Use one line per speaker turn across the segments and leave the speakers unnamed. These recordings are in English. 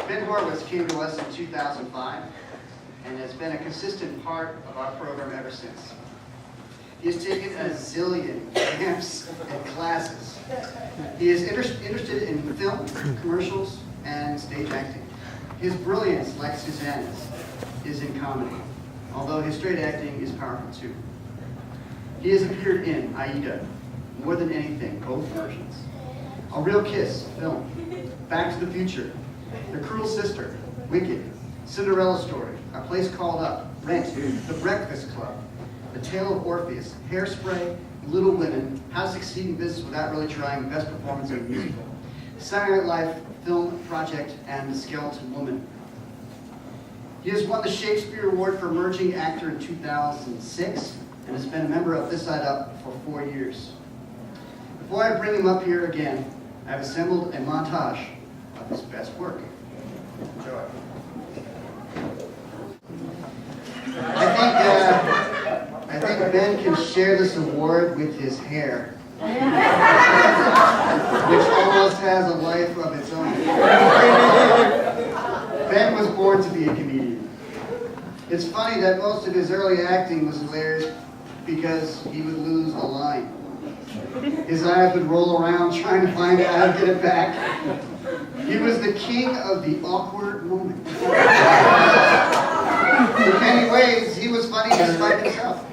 Ben Horwitz came to us in 2005 and has been a consistent part of our program ever since. He has taken a zillion camps and classes. He is interested in film, commercials, and stage acting. His brilliance, like Susanna's, is in comedy, although his straight acting is powerful too. He has appeared in Aida, More Than Anything, both versions, A Real Kiss, film, Back to the Future, The Cruel Sister, Wicked, Cinderella Story, A Place Called Up, Rent, The Breakfast Club, The Tale of Orpheus, Hairspray, Little Women, How to Succeed in Business Without Really Trying, Best Performance in a Musical, Saturday Night Live Film Project, and The Skeleton Woman. He has won the Shakespeare Award for Emerging Actor in 2006 and has been a member of This Side Up for 4 years. Before I bring him up here again, I have assembled a montage of his best work. Enjoy. I think Ben can share this award with his hair, which almost has a life of its own. Ben was born to be a comedian. It's funny that most of his early acting was hilarious because he would lose a line. His eyes would roll around trying to find out how to get it back. He was the king of the awkward moment. In many ways, he was funny despite himself.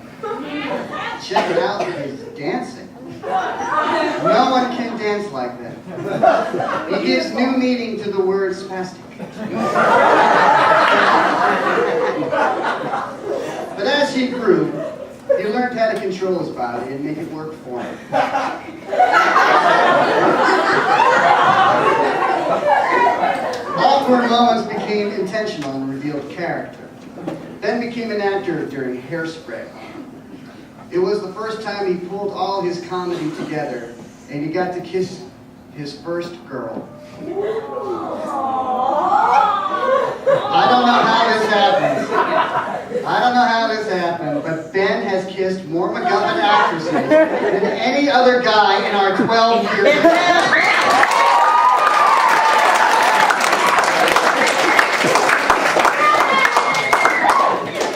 Check it out, his dancing. No one can dance like that. He gives new meaning to the word spastic. But as he grew, he learned how to control his body and make it work for him. Awkward moments became intentional and revealed character. Ben became an actor during Hairspray. It was the first time he pulled all his comedy together and he got to kiss his first girl. I don't know how this happened, but Ben has kissed more MacGuffin actresses than any other guy in our 12 years.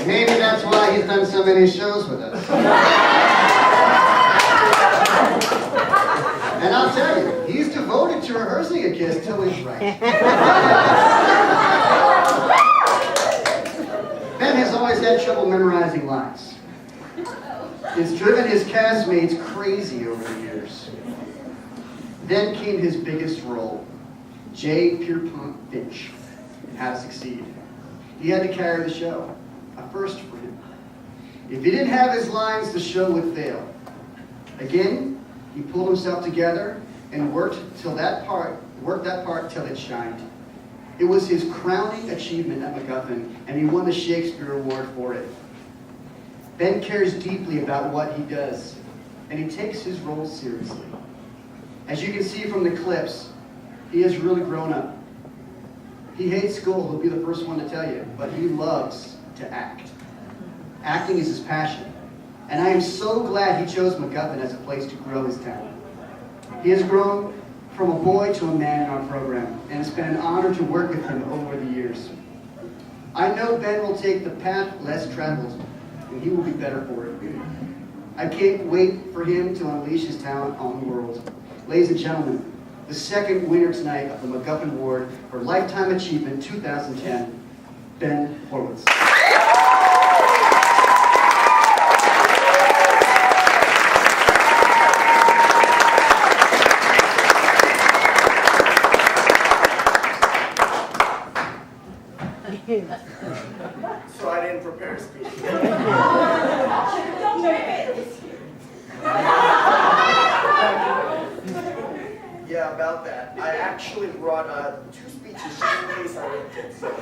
Maybe that's why he's done so many shows with us. And I'll tell you, he's devoted to rehearsing a kiss till he's right. Ben has always had trouble memorizing lines. It's driven his castmates crazy over the years. Then came his biggest role, J. Pierpont Finch, in How to Succeed. He had to carry the show, a first for him. If he didn't have his lines, the show would fail. Again, he pulled himself together and worked that part till it shined. It was his crowning achievement at MacGuffin, and he won the Shakespeare Award for it. Ben cares deeply about what he does, and he takes his role seriously. As you can see from the clips, he has really grown up. He hates school, he'll be the first one to tell you, but he loves to act. Acting is his passion, and I am so glad he chose MacGuffin as a place to grow his talent. He has grown from a boy to a man in our program, and it's been an honor to work with him over the years. I know Ben will take the path less traveled, and he will be better for it. I can't wait for him to unleash his talent on the world. Ladies and gentlemen, the second winner tonight of the MacGuffin Award for Lifetime Achievement 2010, Ben Horwitz.
So I didn't prepare a speech. Yeah, about that. I actually brought 2 speeches just in case I didn't get some.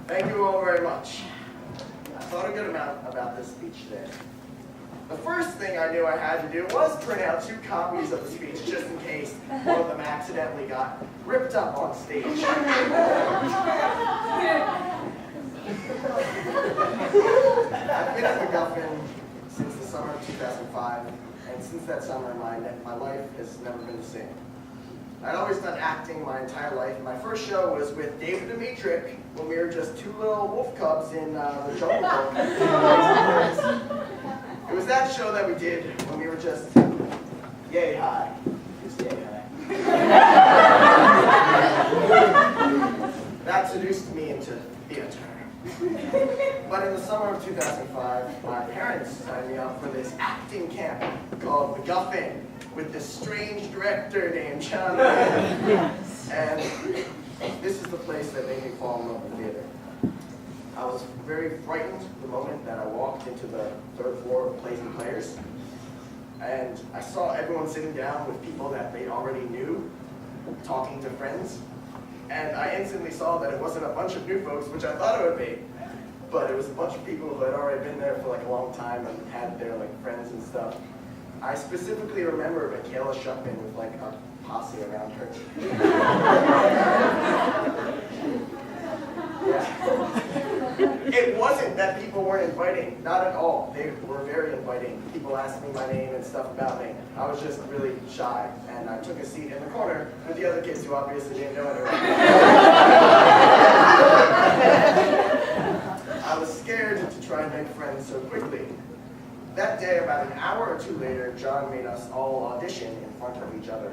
Thank you all very much. I thought a good amount about this speech today. The first thing I knew I had to do was print out 2 copies of the speech just in case one of them accidentally got ripped up on stage. I've been at MacGuffin since the summer of 2005, and since that summer my life has never been the same. I'd always done acting my entire life. My first show was with David Dimitrick when we were just two little wolf cubs in the Jungle Book. It was that show that we did when we were just yay high. Just yay high. That seduced me into theater. But in the summer of 2005, my parents signed me up for this acting camp called MacGuffin with this strange director named John. And this is the place that made me fall in love with theater. I was very frightened the moment that I walked into the third floor of Plays and Players. And I saw everyone sitting down with people that they already knew, talking to friends. And I instantly saw that it wasn't a bunch of new folks, which I thought it would be, but it was a bunch of people who had already been there for like a long time and had their like friends and stuff. I specifically remember Michaela Shuckman with like a posse around her. Yeah. It wasn't that people weren't inviting, not at all. They were very inviting. People asked me my name and stuff about me. I was just really shy, and I took a seat in the corner with the other kids who obviously didn't know anyone. I was scared to try and make friends so quickly. That day, about an hour or two later, John made us all audition in front of each other.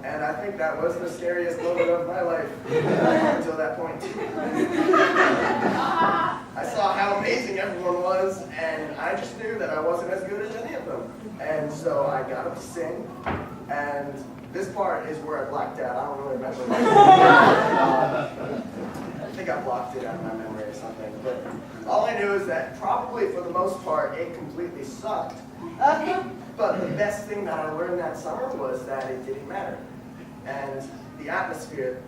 And I think that was the scariest moment of my life until that point. I saw how amazing everyone was, and I just knew that I wasn't as good as any of them. And so I got up to sing, and this part is where I blacked out. I don't really remember. I think I blocked it out of my memory or something. But all I knew is that probably for the most part, it completely sucked. But the best thing that I learned that summer was that it didn't matter. And the atmosphere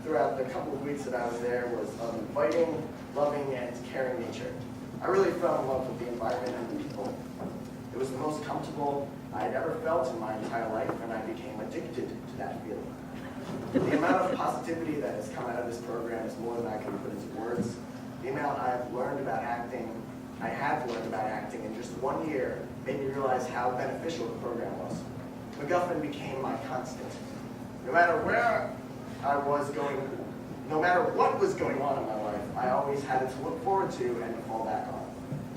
throughout the couple of weeks that I was there was of inviting, loving, and caring nature. I really fell in love with the environment and the people. It was the most comfortable I had ever felt in my entire life, and I became addicted to that feeling. The amount of positivity that has come out of this program is more than I can put into words. The amount I have learned about acting in just 1 year made me realize how beneficial the program was. MacGuffin became my constant. No matter where I was going, no matter what was going on in my life, I always had it to look forward to and to fall back on.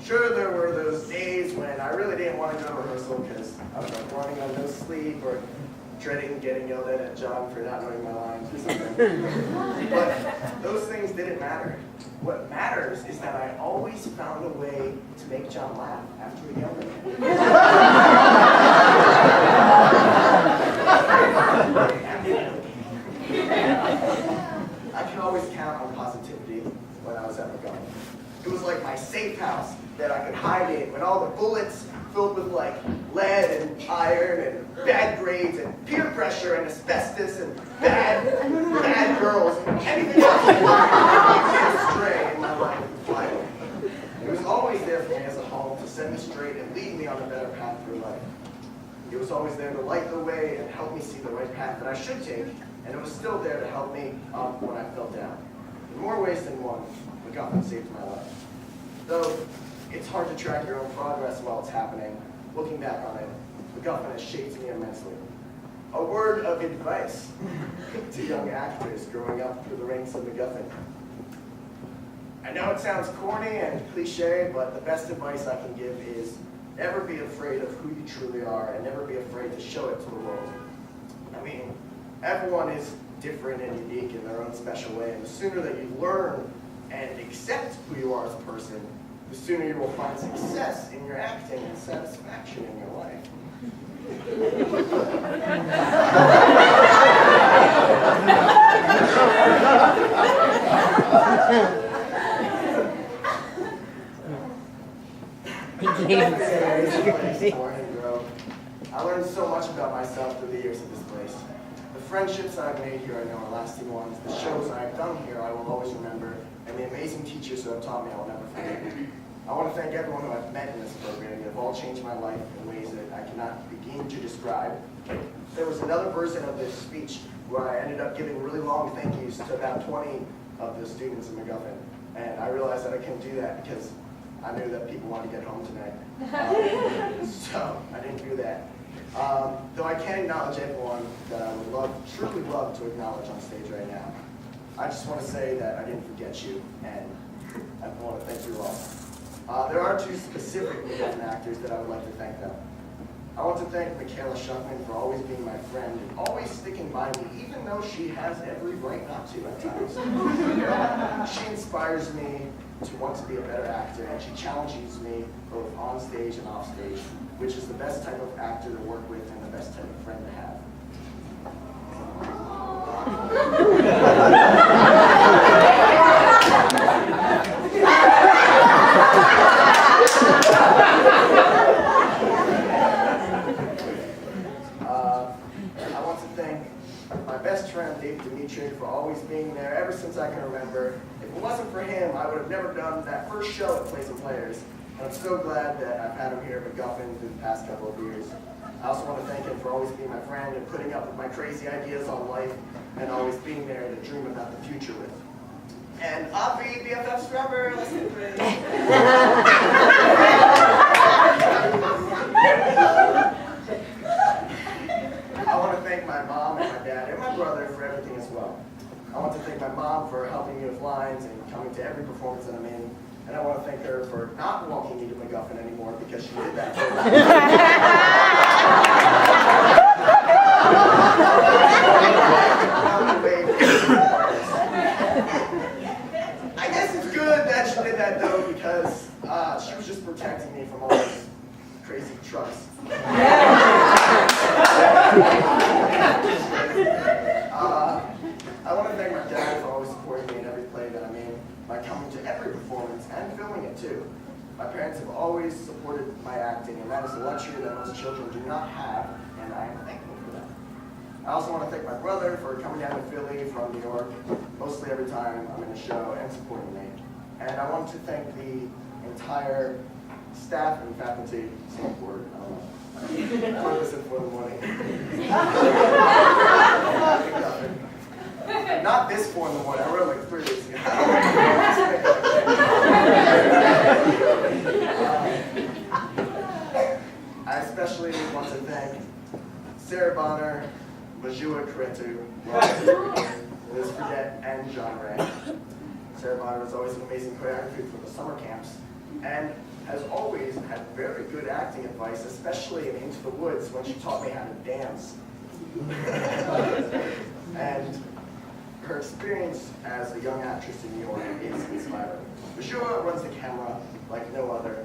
Sure, there were those days when I really didn't want to go to rehearsal because I was like running on no sleep or dreading getting yelled at John for not knowing my lines or something. But those things didn't matter. What matters is that I always found a way to make John laugh after he yelled at me. I could always count on positivity when I was at MacGuffin. It was like my safe house that I could hide in when all the bullets filled with like lead and iron and bad grades and peer pressure and asbestos and bad girls and anything else that would stray in my life would fly away. It was always there for me as a home to set me straight and lead me on a better path through life. It was always there to light the way and help me see the right path that I should take, and it was still there to help me up when I fell down. In more ways than one, MacGuffin saved my life. Though it's hard to track your own progress while it's happening, looking back on it, MacGuffin has shaped me immensely. A word of advice to young actors growing up through the ranks of MacGuffin. I know it sounds corny and cliche, but the best advice I can give is never be afraid of who you truly are and never be afraid to show it to the world. I mean, everyone is different and unique in their own special way, and the sooner that you learn and accept who you are as a person, the sooner you will find success in your acting and satisfaction in your life. I learned so much about myself through the years of this place. The friendships I've made here I know are lasting ones. The shows I've done here I will always remember, and the amazing teachers who have taught me I will never forget. I want to thank everyone who I've met in this program. You have all changed my life in ways that I cannot begin to describe. There was another version of this speech where I ended up giving really long thank yous to about 20 of the students in MacGuffin. And I realized that I couldn't do that because I knew that people wanted to get home tonight. So I didn't do that. Though I can't acknowledge everyone that I would truly love to acknowledge on stage right now, I just want to say that I didn't forget you, and I want to thank you all. There are two specific MacGuffin actors that I would like to thank though. I want to thank Michaela Shuckman for always being my friend and always sticking by me, even though she has every right not to at times. She inspires me to want to be a better actor, and she challenges me both on stage and off stage, which is the best type of actor to work with and the best type of friend to have. I want to thank my best friend, David Dimitri, for always being there ever since I can remember. If it wasn't for him, I would have never done that first show at Plays and Players. And I'm so glad that I've had him here at MacGuffin through the past couple of years. I also want to thank him for always being my friend and putting up with my crazy ideas on life and always being there to dream about the future with. And Avi, BFFs forever, let's get ready. I want to thank my mom and my dad and my brother for everything as well. I want to thank my mom for helping me with lines and coming to every performance that I'm in. And I want to thank her for not walking me to MacGuffin anymore because she did that for me. I guess it's good that she did that though because she was just protecting me from all those crazy trucks. I want to thank my dad for always supporting me in every play that I'm in, by coming to every performance and filming it too. My parents have always supported my acting, and that is a luxury that most children do not have, and I am thankful for that. I also want to thank my brother for coming down to Philly from New York, mostly every time I'm in a show, and supporting me. And I want to thank the entire staff and faculty, same word, I don't know. I was at 4 in the morning. Not this 4 in the morning, I wrote like 3 weeks ago. I especially want to thank Sarah Bonner, Majua Kretu, Liz Fredette, and John Ray. Sarah Bonner is always an amazing choreographer for the summer camps, and has always had very good acting advice, especially in Into the Woods when she taught me how to dance. And her experience as a young actress in New York is inspiring. Majua runs the camera like no other.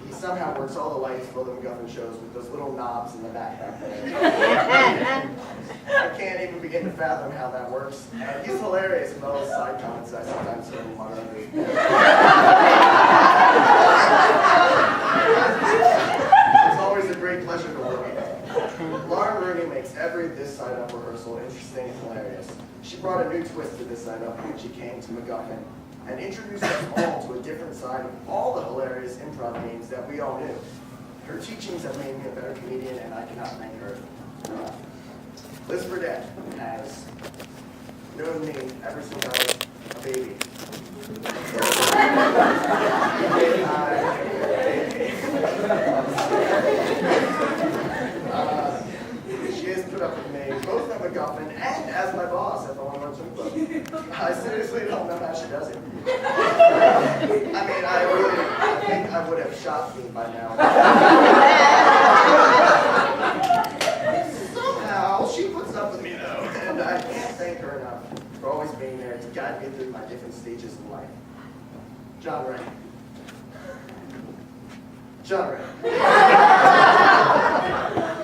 He somehow works all the lights for the MacGuffin shows with those little knobs in the back there. I can't even begin to fathom how that works. And he's hilarious with all those side comments I sometimes hear him mutter under his breath. It's always a great pleasure to work with him. Lauren Rooney makes every This Side Up rehearsal interesting and hilarious. She brought a new twist to This Side Up when she came to MacGuffin and introduced us all to a different side of all the hilarious improv games that we all knew. Her teachings have made me a better comedian, and I cannot thank her enough. Liz Fredette has known me ever since I was a baby. She has put up with me, both at MacGuffin and as my boss at the One More Swim Club. I seriously don't know how she does it. I mean, I think I would have shot me by now. Somehow, she puts up with me though, and I can't thank her enough for always being there to guide me through my different stages in life. John Ray. John Ray.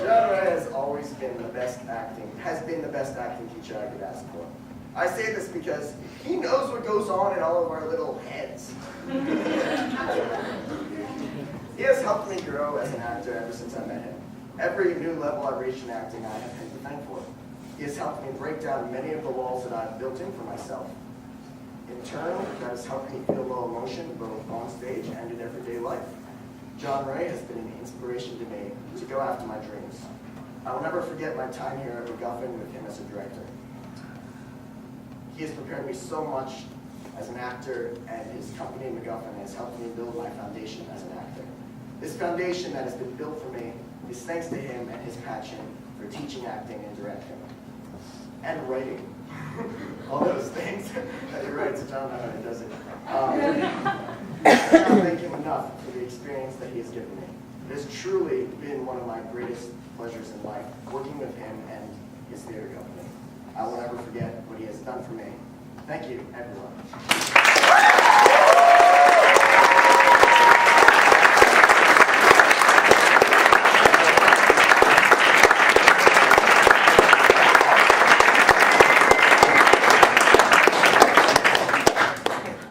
John Ray has always been the best acting teacher I could ask for. I say this because he knows what goes on in all of our little heads. He has helped me grow as an actor ever since I met him. Every new level I've reached in acting, I have him to thank for. He has helped me break down many of the walls that I've built in for myself. In turn, that has helped me feel low emotion, both on stage and in everyday life. John Ray has been an inspiration to me to go after my dreams. I will never forget my time here at MacGuffin with him as a director. He has prepared me so much as an actor, and his company, MacGuffin, has helped me build my foundation as an actor. This foundation that has been built for me is thanks to him and his passion for teaching, acting, and directing. And writing. All those things that he writes, which I don't know how he does it. I cannot thank him enough for the experience that he has given me. It has truly been one of my greatest pleasures in life, working with him and his theater company. I will never forget what he has done for me. Thank you, everyone.